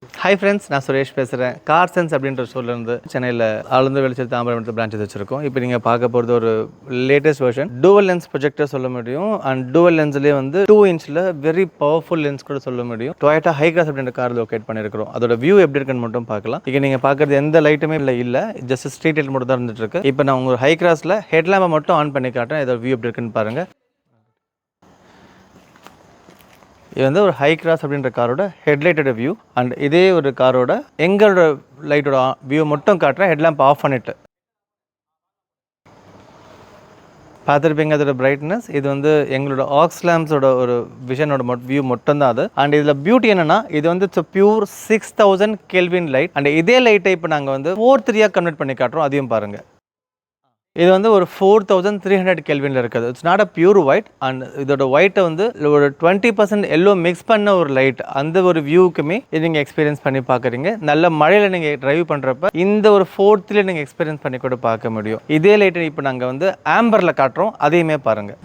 Hi friends, நான் சுரேஷ் பேசுகிறேன். Car sense அப்படின்ற ஸ்டோர்லேருந்து சென்னையில் ஆளுந்து வெளிச்சல் தாம்பரம் பிரான்ச்சஸ் வச்சுருக்கோம். இப்போ நீங்கள் பார்க்க போகிறது ஒரு latest version dual lens projector சொல்ல முடியும். அண்ட் டூவல் லென்ஸ்லேயே வந்து 2 இன்ச்சில் வெரி பவர்ஃபுல் லென்ஸ் கூட சொல்ல முடியும். டொயோட்டா ஹைக்ராஸ் அப்படின்ற கார் லொக்கேட் பண்ணியிருக்கிறோம். அதோட வியூ எப்படி இருக்குன்னு மட்டும் பார்க்கலாம். இங்கே நீங்கள் பார்க்குறது எந்த லைட்டுமே இல்லை, ஜஸ்ட் ஸ்ட்ரீட் லைட் மட்டும் தான் இருந்துட்டு இருக்கு. இப்போ நான் உங்கள் ஹைக்ராஸில் ஹெட்லாம்பை மட்டும் ஆன் பண்ணி காட்டுறேன். இதோட வியூ எப்படி இருக்குன்னு பாருங்கள். இது வந்து ஒரு ஹைக்ராஸ் அப்படின்ற காரோட ஹெட்லைட்டோட வியூ. அண்ட் இதே ஒரு காரோட எங்களோட லைட்டோட வியூ மட்டும் காட்டுறேன். ஹெட்லாம்ப் ஆஃப் பண்ணிட்டு பார்த்துருப்பீங்க. அதோட பிரைட்னஸ் இது வந்து எங்களோட ஆக்ஸ் லேம்ப்ஸோட ஒரு விஷனோட வியூ மட்டும் தான் அது. அண்ட் இதில் பியூட்டி என்னன்னா, இது வந்து it's pure 6000 kelvin light. And இதே லைட்டை இப்போ நாங்கள் வந்து 4:3 கன்வெர்ட் பண்ணி காட்டுறோம். அதையும் பாருங்கள். இது வந்து ஒரு 4300 கெல்வினில் இருக்குது. It's not a pure white. And இதோட ஒயிட்டை வந்து ஒரு 20% எல்லோ மிக்ஸ் பண்ண ஒரு லைட். அந்த ஒரு வியூக்குமே இது நீங்கள் எக்ஸ்பீரியன்ஸ் பண்ணி பார்க்குறீங்க. நல்ல மழையில் நீங்கள் டிரைவ் பண்ணுறப்ப இந்த ஒரு 4th நீங்கள் எக்ஸ்பீரியன்ஸ் பண்ணி கூட பார்க்க முடியும். இதே லைட்டை இப்போ நாங்கள் வந்து ஆம்பரில் காட்டுறோம். அதையுமே பாருங்கள்.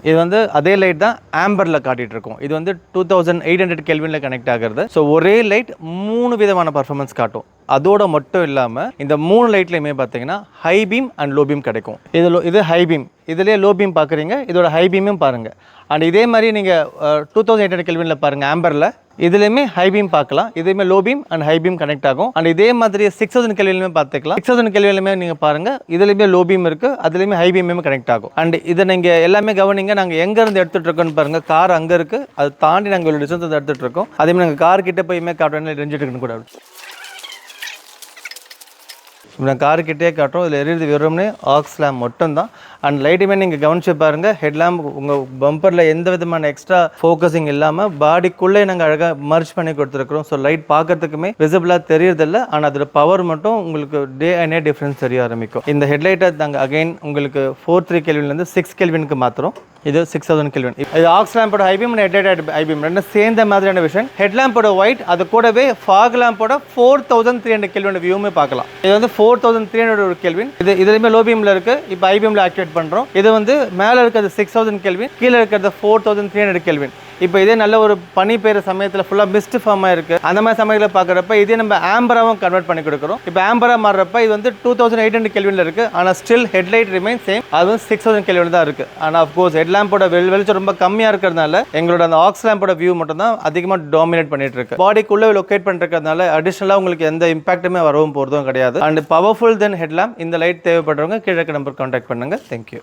இது வந்து அதே லைட் தான் ஆம்பரில் காட்டிகிட்டு இருக்கோம். இது வந்து 2800 கெல்வினில் கனெக்ட் ஆகிறது. ஸோ ஒரே லைட் 3 விதமான பர்ஃபார்மன்ஸ் காட்டும். அதோட மட்டும் இல்லாமல் இந்த 3 லைட்லையுமே பார்த்தீங்கன்னா high beam and low beam கிடைக்கும். இது ஹை பீம், இதுலேயே லோ பீம் பார்க்குறீங்க. இதோட ஹை பீமும் பாருங்கள். அண்ட் இதே மாதிரி நீங்கள் 2800 கெல்வினில் பாருங்கள் ஆம்பரில். இதுலேயுமே ஹை பீம் பார்க்கலாம். இதுலேயுமே low beam and high beam connect ஆகும். அண்ட் இதே மாதிரி 6000 கெல்வின்லையுமே பார்த்துக்கலாம். 6000 கெல்வின்லையுமே நீங்கள் பாருங்கள். இதுலேயுமே லோ பீம் இருக்குது, அதுலேயுமே ஹை பீமே கனெக்ட் ஆகும். அண்ட் இதை நீங்கள் எல்லாமே கவனிங்க. நாங்கள் எங்கேருந்து எடுத்துகிட்டு இருக்கோன்னு பாருங்கள். கார் அங்கே இருக்குது, அதை தாண்டி நாங்கள் ஒரு டிஸ்டன்ஸ் எடுத்துகிட்டு இருக்கோம். அதேமாதிரி நாங்கள் கார் கிட்டே போயுமே காட்டுறோம், ரெஞ்சிட்டு இருக்குன்னு கூட. நான் காருக்கிட்டே காட்டுறோம். இதில் எரியுது வெறும்னே ஆக்ஸ் லேம்ப் மட்டும்தான். அண்ட் லைட்டுமே நீங்கள் கவனிச்சு பாருங்கள். ஹெட் லேம்ப் உங்கள் பம்பரில் எந்த விதமான எக்ஸ்ட்ரா ஃபோக்கஸிங் இல்லாமல் பாடிக்குள்ளே நாங்கள் அழகாக மர்ஜ் பண்ணி கொடுத்துருக்குறோம். ஸோ லைட் பார்க்கறதுக்குமே விசிபிளாக தெரியறதில்லை. ஆனால் அதோட பவர் மட்டும் உங்களுக்கு டே அண்ட் நைட் டிஃப்ரென்ஸ் தெரிய ஆரம்பிக்கும். இந்த ஹெட்லைட்டை நாங்கள் அகைன் உங்களுக்கு 43 கெல்வின்லேருந்து 6 கெல்வினுக்கு மாற்றுறோம். இது 6000 கெல்வின். இது ஆக்ஸ் லேம்போட ஹைபீம் அண்ட் ஹெட்லைட் ஹைபீம் ரெண்டும் சேர்ந்த மாதிரியான விஷயம். ஹெட் லேம்போட ஒயிட், அது கூடவே ஃபாக் லேம்போட 4300 கெல்வின் வியூமே பார்க்கலாம். இது வந்து 4300 கெல்வின். இதுலையுமே லோ பீமில் இருக்குது. இப்போ ஹைபீமில் ஆக்டிவேட் பண்ணுறோம். இது வந்து மேலே இருக்கிறது 6000 கெல்வின், கீழே இருக்கிறது 4300 கெல்வின். இப்போ இதே நல்ல ஒரு பனி பெய்கிற சமயத்தில் ஃபுல்லாக மிஸ்ட் ஃபார்மாக இருக்குது. அந்த மாதிரி சமயத்தில் பார்க்குறப்ப இதே நம்ம ஆம்பராவும் கன்வெர்ட் பண்ணி கொடுக்குறோம். இப்போ ஆம்பரா மாறுறப்ப இது வந்து 2800 கெல்வினில் இருக்குது. ஆனால் ஸ்டில் ஹெட்லைட் ரிமைன் சேம். அது வந்து 6000 கெல்வின் தான் இருக்குது. ஆனால் அஃப்கோர்ஸ் ஹெட் லேம்போட வெளிச்சம் ரொம்ப கம்மியாக இருக்கிறதுனால எங்களோட அந்த ஆக்ஸ் லேம்போட வியூ மட்டும் தான் அதிகமாக டாமினேட் பண்ணிட்டு இருக்கு. பாடிக்குள்ளே லொக்கேட் பண்ணிருக்கிறதுனால அடிஷனலாக உங்களுக்கு எந்த இம்பாக்ட்டுமே வரவும் போகிறதும் கிடையாது. And powerful then head lamp. இந்த லைட் தேவைப்படுறவங்க கீழே நம்பர் கான்டாக்ட் பண்ணுங்கள். தேங்க்யூ.